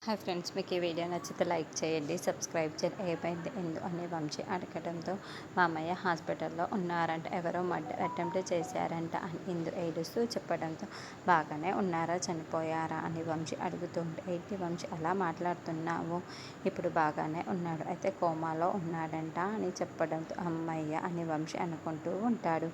Hi friends, మీకు ఈ video నచ్చితే లైక్ చేయండి, సబ్స్క్రైబ్ చేయండి. ఏమైంది అని వంశీ అడగడంతో మామయ్య హాస్పిటల్లో ఉన్నారంట, ఎవరో మర్డర్ అటెంప్ట్ చేశారంట అని ఇందు ఏడుస్తూ చెప్పడంతో బాగానే ఉన్నారా, చనిపోయారా అని వంశీ అడుగుతుంటే, ఏంటి వంశీ అలా మాట్లాడుతున్నావు, ఇప్పుడు బాగానే ఉన్నాడు, అయితే కోమాలో ఉన్నాడంట అని చెప్పడంతో అమ్మయ్య అని వంశీ అనుకుంటూ ఉంటాడు.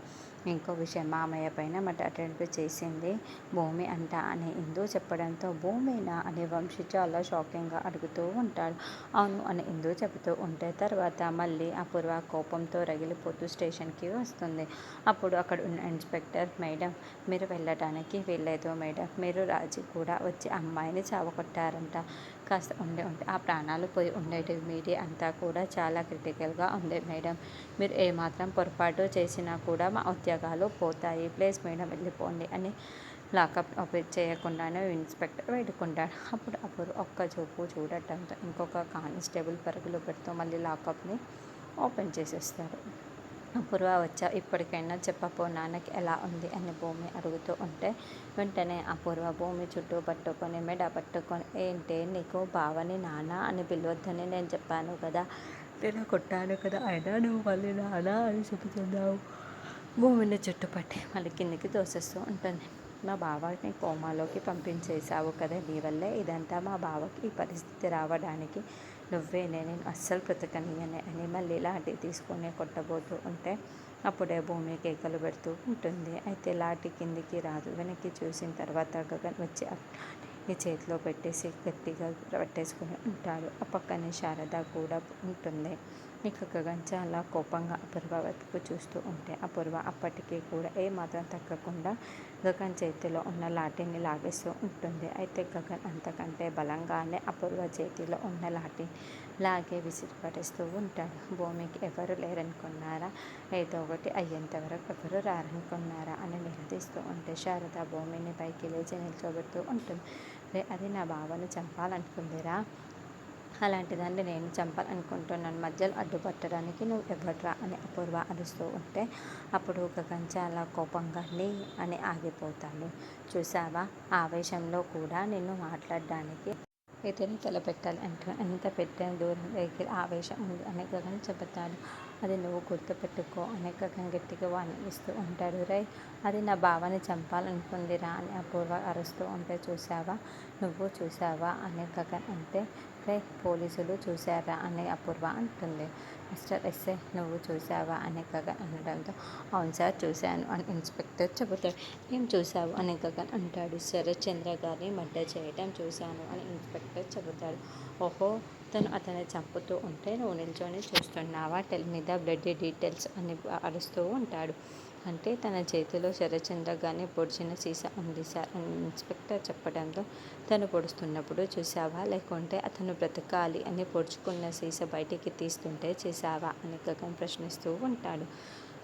ఇంకో విషయం, మామయ్య పైన మర్డర్ అటెంప్ట్ చేసింది భూమి అంట అని ఇందు చెప్పడంతో భూమినా అని వంశీ చాలా షాకింగ్గా అడుగుతూ ఉంటాడు. అవును అని ఇందు చెబుతూ ఉంటే తర్వాత మళ్ళీ అపూర్వ కోపంతో రగిలిపోతూ స్టేషన్కి వస్తుంది. అప్పుడు అక్కడ ఉన్న ఇన్స్పెక్టర్, మేడం మీరు వెళ్ళడానికి వీల్లేదు మేడం, మీరు రాజీ కూడా వచ్చి అమ్మాయిని చావకొట్టారంట, కాస్త ఉంటే ఆ ప్రాణాలు పోయి ఉండేటివి, మీడియా అంతా కూడా చాలా క్రిటికల్గా ఉంది మేడం, మీరు ఏమాత్రం పొరపాటు చేసినా కూడా మా ఉద్యోగాలు పోతాయి, ప్లీజ్ మేడం వెళ్ళిపోండి అని లాకప్ ఓపెన్ చేయకుండానే ఇన్స్పెక్టర్ వేడుకుంటాడు. అప్పుడు అప్పుడు ఒక్క చూపు చూడటంతో ఇంకొక కానిస్టేబుల్ పరుగులు పెడుతూ మళ్ళీ లాకప్ని ఓపెన్ చేసేస్తాడు. అపూర్వ వచ్చా, ఇప్పటికైనా చెప్పపో నాన్నకి ఎలా ఉంది అని భూమి అడుగుతూ ఉంటే వెంటనే అపూర్వ భూమి చుట్టూ పట్టుకొని మెడ పట్టుకొని, ఏంటి నీకు బావని నాన్న అని పిలవద్దని నేను చెప్పాను కదా, నేను కొట్టాను కదా, అయినా నువ్వు మళ్ళీ నాన్న అని చెబుతున్నావు. భూమిని చుట్టుపట్టి మళ్ళీ కిందికి తోసేస్తూ ఉంటుంది. మా బావని కోమాలోకి పంపించేశావు కదా, నీ వల్లే ఇదంతా, మా బావకి ఈ పరిస్థితి రావడానికి నువ్వే, నేను అస్సలు బ్రతకనియనే అని మళ్ళీ లాఠీ తీసుకొని కొట్టబోతూ ఉంటే అప్పుడే భూమి కేకలు పెడుతూ ఉంటుంది. అయితే లాఠీ కిందికి రాదు, వెనక్కి చూసిన తర్వాత గగన్ వచ్చి ఈ చేతిలో పెట్టేసి గట్టిగా పట్టేసుకుని ఉంటాడు. ఆ పక్కనే శారద కూడా ఉంటుంది. ఇక గగన్ చాలా కోపంగా అపూర్వ వైపుకు చూస్తూ ఉంటే అపూర్వ అప్పటికీ కూడా ఏమాత్రం తగ్గకుండా గగన్ చేతిలో ఉన్న లాఠీని లాగేస్తూ ఉంటుంది. అయితే గగన్ అంతకంటే బలంగానే అపూర్వ చేతిలో ఉన్న లాఠీ లాగే విసిరిపడేస్తూ ఉంటాడు. భూమికి ఎవరు లేరనుకున్నారా, ఏదో ఒకటి అయ్యేంత వరకు ఎవరు రారనుకున్నారా అని నిలదీస్తూ ఉంటే శారద భూమిని పైకి లేచి నిల్చోబెడుతూ ఉంటుంది. అది నా బావను చంపాలనుకుందిరా, అలాంటిదాన్ని నేను చంపాలనుకుంటున్నాను, మధ్యలో అడ్డుపట్టడానికి నువ్వు ఎవడ్రా అని అపూర్వ అరుస్తూ ఉంటే అప్పుడు గగన్ చాలా కోపంగా నీ అని ఆగిపోతాడు. చూసావా, ఆవేశంలో కూడా నిన్ను మాట్లాడడానికి ఇతని తలపెట్టాలి అంటే ఎంత పెద్ద దూరం దగ్గర ఆవేశం ఉంది అని గగన్ చెబుతాడు. అది నువ్వు గుర్తుపెట్టుకో అని గగన్ గట్టిగా వార్నింగ్ ఇస్తూ ఉంటాడు. రై, అది నా బావని చంపాలనుకుందిరా అని అపూర్వ అరుస్తూ ఉంటే చూసావా, నువ్వు చూసావా అని గగన్ అంటే, రే పోలీసులు చూసారా అని అపూర్వ అంటుంది. మిస్టర్ ఎస్ఐ నువ్వు చూసావా అని గగన్ అనడంతో అవును సార్ చూశాను అని ఇన్స్పెక్టర్ చెబుతాడు. ఏం చూసావు అని గగన్ అంటాడు. శరత్ చంద్ర గారిని మర్డర్ చేయటం చూశాను అని ఇన్స్పెక్టర్ చెబుతాడు. ఓహో, తను అతన్ని చంపుతూ ఉంటే నువ్వు నిల్చొని చూస్తున్నావా, tell me the blood details అని అరుస్తూ ఉంటాడు. అంటే తన చేతిలో శరత్చంద్ర గారిని పొడిచిన సీసా ఉంది సార్ అని ఇన్స్పెక్టర్ చెప్పడంతో తను పొడుస్తున్నప్పుడు చూసావా, లేకుంటే అతను బ్రతకాలి అని పొడుచుకున్న సీసా బయటికి తీస్తుంటే చేసావా అని గగన్ ప్రశ్నిస్తూ ఉంటాడు.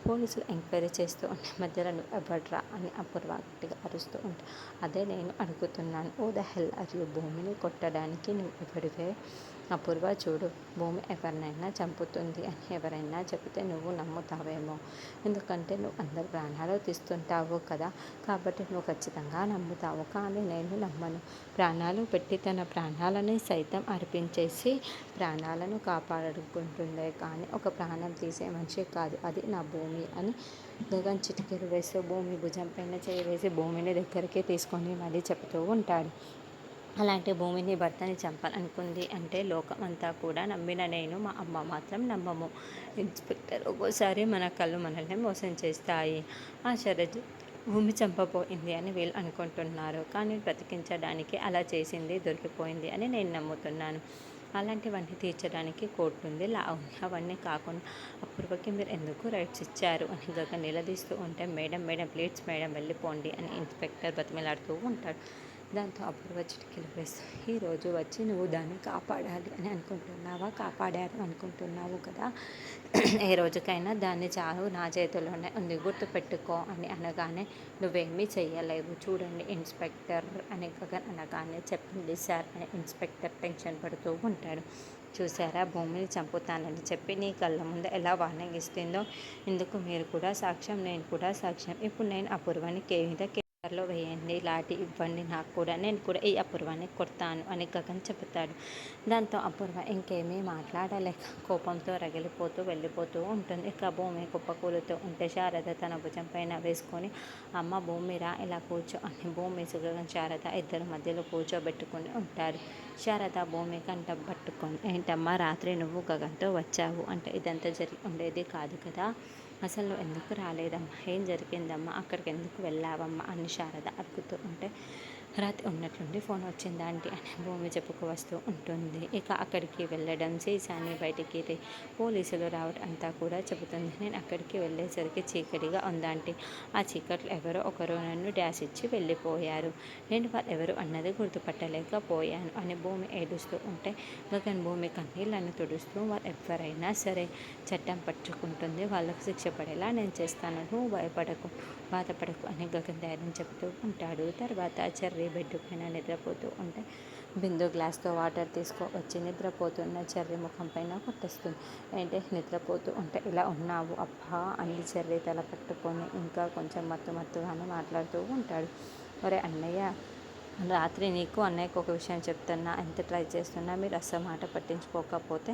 పోలీసులు ఎంక్వైరీ చేస్తూ ఉంటే మధ్యలో నువ్వు ఎవడ్రా అని అపూర్వ గట్టిగా అరుస్తూ ఉంటా. అదే నేను అడుగుతున్నాను, ఓ ద హెల్ ఆర్ యు, భూమిని కొట్టడానికి నువ్వు ఎవడివే. అపూర్వ చూడు, భూమి ఎవరినైనా చంపుతుంది అని ఎవరైనా చెబితే నువ్వు నమ్ముతావేమో, ఎందుకంటే నువ్వు అందరి ప్రాణాలు తీస్తుంటావు కదా, కాబట్టి నువ్వు ఖచ్చితంగా నమ్ముతావు, కానీ నేను నమ్మను. ప్రాణాలు పెట్టి తన ప్రాణాలని సైతం అర్పించేసి ప్రాణాలను కాపాడుకుంటుండే కానీ ఒక ప్రాణం తీసే మనిషి కాదు, అది నా భూమి అని గగన్ చిటికెలు వేస్తూ భూమి భుజం పైన చేయి వేసి భూమిని దగ్గరికి తీసుకొని మళ్ళీ చెబుతూ ఉంటాడు. అలాంటి భూమిని భర్తని చంపాలనుకుంది అంటే లోకం అంతా కూడా నమ్మిన నేను, మా అమ్మ మాత్రం నమ్మము. ఇన్స్పెక్టర్, ఒక్కోసారి మన కళ్ళు మనల్ని మోసం చేస్తాయి. ఆ శరత్ భూమి చంపపోయింది అని వీళ్ళు అనుకుంటున్నారు, కానీ బ్రతికించడానికి అలా చేసింది దొరికిపోయింది అని నేను నమ్ముతున్నాను. అలాంటివన్నీ తీర్చడానికి కోర్టు ఉంది, లా ఉంది, అవన్నీ కాకుండా అపూర్వకి మీరు ఎందుకు రైట్స్ ఇచ్చారు అని గగన్ నిలదీస్తూ ఉంటే మేడం మేడం ప్లీజ్ మేడం వెళ్ళిపోండి అని ఇన్స్పెక్టర్ బతిమిలాడుతూ ఉంటాడు. దాంతో అపూర్వ చిటికెలు వేస్తూ, ఈరోజు వచ్చి నువ్వు దాన్ని కాపాడాలి అని అనుకుంటున్నావా, కాపాడారు అనుకుంటున్నావు కదా, ఏ రోజుకైనా దాన్ని చావు నా చేతిలోనే ఉంది, గుర్తుపెట్టుకో అని అనగానే నువ్వేమీ చెయ్యలేవు చూడండి ఇన్స్పెక్టర్ అని గగన్ అనగానే చెప్పింది సార్ అని ఇన్స్పెక్టర్ టెన్షన్ పడుతూ ఉంటాడు. చూసారా, భూమిని చంపుతానని చెప్పి నీ కళ్ళ ముందు ఎలా వార్నింగ్ ఇస్తుందో, ఇందుకు మీరు కూడా సాక్ష్యం, నేను కూడా సాక్ష్యం. ఇప్పుడు నేను అపూర్వని మీద లో వేయండి, లాఠీ ఇవ్వండి నాకు కూడా, నేను కూడా ఈ అపూర్వాన్ని కొడతాను అని గగన్ చెబుతాడు. దాంతో అపూర్వ ఇంకేమీ మాట్లాడలేక కోపంతో రగిలిపోతూ వెళ్ళిపోతూ ఉంటుంది. ఇక భూమి కుప్పకూలుతూ ఉంటే శారద తన భుజం పైన వేసుకొని, అమ్మ భూమిరా ఇలా కూర్చో అని భూమి గగన్ శారద ఇద్దరు మధ్యలో కూర్చోబెట్టుకుని ఉంటారు. శారద భూమి కంట పట్టుకొని, ఏంటమ్మా రాత్రి నువ్వు గగన్తో వచ్చావు అంటే ఇదంతా జరిగి ఉండేది కాదు కదా, అసలు నువ్వు ఎందుకు రాలేదమ్మా, ఏం జరిగిందమ్మా, అక్కడికి ఎందుకు వెళ్ళావమ్మా అని శారద అడుగుతూ ఉంటే, రాత్రి ఉన్నట్లుండి ఫోన్ వచ్చిందా ఆంటీ అని భూమి చెప్పుకు వస్తూ ఉంటుంది. ఇక అక్కడికి వెళ్ళడం, సీసాని బయటికి పోలీసులు రావడం అంతా కూడా చెబుతుంది. నేను అక్కడికి వెళ్ళేసరికి చీకటిగా ఉందాంటీ, ఆ చీకట్లో ఎవరో ఒకరు నన్ను డ్యాష్ ఇచ్చి వెళ్ళిపోయారు, నేను వాళ్ళు ఎవరు అన్నది గుర్తుపట్టలేకపోయాను అని భూమి ఏడుస్తూ ఉంటే, గగన్ భూమి కన్నీళ్ళను తుడుస్తూ, వాళ్ళు ఎవరైనా సరే చట్టం పట్టుకుంటుంది, వాళ్ళకు శిక్ష పడేలా నేను చేస్తాను, నువ్వు భయపడకు బాధపడకు అని గగన్ ధైర్యం చెప్తూ ఉంటాడు. తర్వాత చెర్రీ బెడ్ పైన నిద్రపోతూ ఉంటే బిందు గ్లాస్తో వాటర్ వచ్చి నిద్రపోతున్న చెర్రీ ముఖం పైన కొట్టేస్తుంది. ఏంటి నిద్రపోతూ ఉంటే ఇలా ఉన్నావు అబ్బా అంది చెర్రీ తల పట్టుకొని ఇంకా కొంచెం మత్తుగానే మాట్లాడుతూ ఉంటాడు. ఒరే అన్నయ్య, రాత్రి నీకు అన్నయ్యకు ఒక విషయం చెప్తున్నా, ఎంత ట్రై చేస్తున్నా మీరు అస్సలు మాట పట్టించుకోకపోతే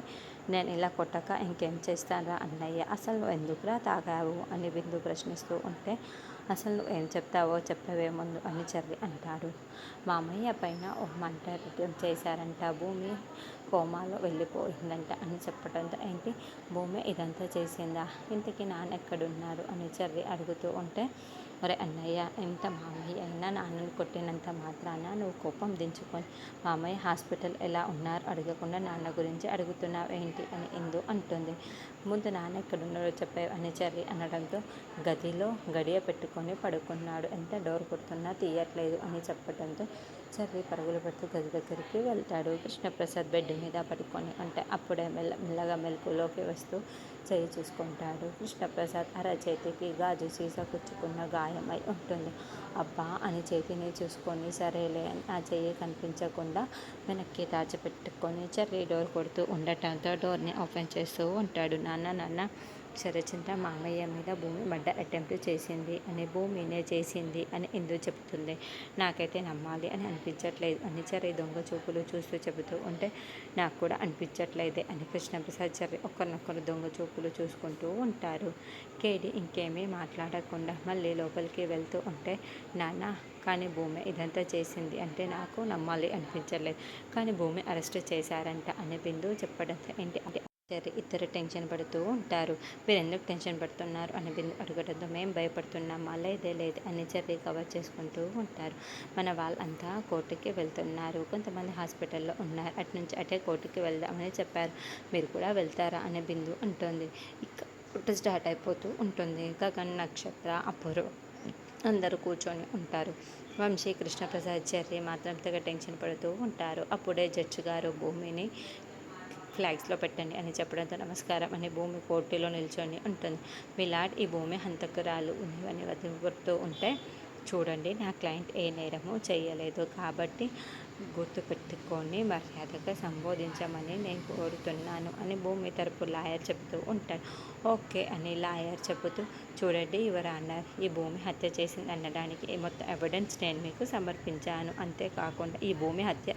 నేను ఇలా కొట్టక ఇంకేం చేస్తానరా అన్నయ్య, అసలు నువ్వు ఎందుకురా తాగావు అని బిందు ప్రశ్నిస్తూ ఉంటే, అసలు నువ్వు ఏం చెప్తావో చెప్పవే ముందు అని చెర్రి అంటాడు. మామయ్య పైన ఓ మంట చేశారంట, భూమి కోమాలో వెళ్ళిపోయిందంట అని చెప్పడంతో, ఏంటి భూమి ఇదంతా చేసిందా, ఇంతకీ నాన్న ఎక్కడున్నారు అని చెర్రి అడుగుతూ ఉంటే, ఒరే అన్నయ్య, ఎంత మామయ్య అయినా నాన్నని కొట్టినంత మాత్రాన నువ్వు కోపం దించుకొని మామయ్య హాస్పిటల్ ఎలా ఉన్నారు అడగకుండా నాన్న గురించి అడుగుతున్నావు ఏంటి అని ఇందు అంటుంది. ముందు నాన్న ఎక్కడున్నాడో చెప్పావు అని చెర్రి అనడంతో, గదిలో గడియ పెట్టుకొని పడుకున్నాడు, ఎంత డోర్ కొడుతున్నా తీయట్లేదు అని చెప్పడంతో చెర్రి పరుగులు పెడుతూ గది దగ్గరికి వెళ్తాడు. కృష్ణప్రసాద్ బెడ్ మీద పడుకొని అంటే అప్పుడే మెల్లగా మెలకులోకి వస్తూ చేయి చూసుకుంటాడు. కృష్ణప్రసాద్ అరచేతికి గాజు సీసా కుచ్చుకున్న గాయమై ఉంటుంది. అబ్బా అని చేతిని చూసుకొని, సరేలే అని ఆ చెయ్యి కనిపించకుండా వెనక్కి దాచిపెట్టుకొని చెర్రీ డోర్ కొడుతూ ఉండటంతో డోర్ని ఓపెన్ చేస్తూ ఉంటాడు. నాన్న శరచంద్ర మామయ్య మీద భూమి మర్డర్ అటెంప్ట్ చేసింది అని, భూమినే చేసింది అని ఇందు చెబుతుంది. నాకైతే నమ్మాలి అని అనిపించట్లేదు అని చెర్రీ దొంగ చూపులు చూస్తూ చెబుతూ ఉంటే, నాకు కూడా అనిపించట్లేదే అని కృష్ణప్రసాద్ చెర్రీ ఒకరినొకరు దొంగ చూపులు చూసుకుంటూ ఉంటారు. కేడి ఇంకేమీ మాట్లాడకుండా మళ్ళీ లోపలికి వెళ్తూ ఉంటే, నాన్న కానీ భూమి ఇదంతా చేసింది అంటే నాకు నమ్మాలి అనిపించలేదు, కానీ భూమి అరెస్ట్ చేశారంట అని బిందు చెప్పడంతో, ఏంటి అంటే ఇద్దరు టెన్షన్ పడుతూ ఉంటారు. మీరు ఎందుకు టెన్షన్ పడుతున్నారు అని బిందు అడగడంతో, మేము భయపడుతున్నామా, లేదే లేదు అని చెర్రీ కవర్ చేసుకుంటూ ఉంటారు. మన వాళ్ళంతా కోర్టుకి వెళ్తున్నారు, కొంతమంది హాస్పిటల్లో ఉన్నారు, అటు నుంచి అటే కోర్టుకి వెళ్దామని చెప్పారు, మీరు కూడా వెళ్తారా అని బిందు అంటుంది. ఇక స్టార్ట్ అయిపోతూ ఉంటుంది. గగన్, నక్షత్ర, అపూర్వ అందరూ కూర్చొని ఉంటారు. వంశీ, కృష్ణప్రసాద్, చెర్రీ మాత్రం తెగ టెన్షన్ పడుతూ ఉంటారు. అప్పుడే జడ్జి గారు భూమిని ఫ్లాగ్స్లో పెట్టండి అని చెప్పడంతో, నమస్కారం అని భూమి కోర్టులో నిల్చొని ఉంటుంది. మిలాడ్, ఈ భూమి హంతకురాలు అని వదిలిపెడుతూ ఉంటే, చూడండి నా క్లయింట్ ఏ నేరము చేయలేదు కాబట్టి గుర్తుపెట్టుకొని మర్యాదగా సంబోధించమని నేను కోరుతున్నాను అని భూమి తరపు లాయర్ చెబుతూ ఉంటాడు. ఓకే అని లాయర్ చెబుతూ, చూడండి యువర్ ఆనర్, ఈ భూమి హత్య చేసింది అనడానికి మొత్తం ఎవిడెన్స్ నేను మీకు సమర్పించాను, అంతేకాకుండా ఈ భూమి హత్య